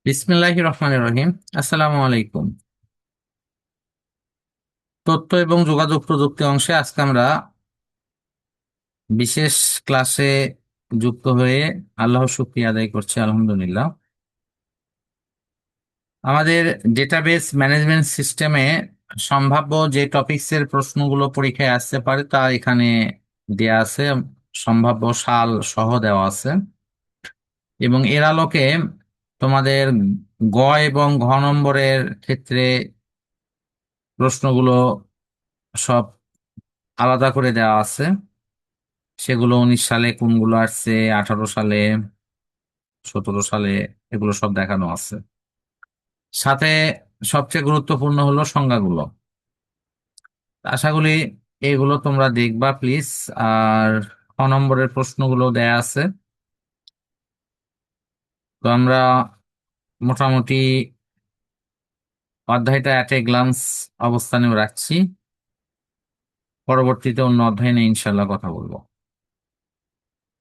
বিসমিল্লাহির রহমানির রহিম। আসসালামু আলাইকুম। তথ্য এবং যোগাযোগ প্রযুক্তি অংশে আজকে আমরা বিশেষ ক্লাসে যুক্ত হয়ে আল্লাহর শুকরিয়া আদায় করছি, আলহামদুলিল্লাহ। আমাদের ডেটাবেস ম্যানেজমেন্ট সিস্টেমে সম্ভাব্য যে টপিকসের প্রশ্নগুলো পরীক্ষায় আসতে পারে তা এখানে দেয়া আছে, সম্ভাব্য সাল সহ দেওয়া আছে। এবং এর আলোকে তোমাদের গ এবং ঘ নম্বরের ক্ষেত্রে প্রশ্নগুলো সব আলাদা করে দেওয়া আছে। সেগুলো 19 সালে কোনগুলো আসছে, 18 সালে, 17 সালে, এগুলো সব দেখানো আছে। সাথে সবচেয়ে গুরুত্বপূর্ণ হলো সংজ্ঞাগুলো। আশা করি এগুলো তোমরা দেখবা প্লিজ। আর খ নম্বরের প্রশ্নগুলো দেয়া আছে। তো আমরা মোটামুটি অধ্যায়টা অ্যাট এ গ্লান্স অবস্থানেও রাখছি। পরবর্তীতে অন্য অধ্যায় নিয়ে ইনশাল্লাহ কথা বলবো।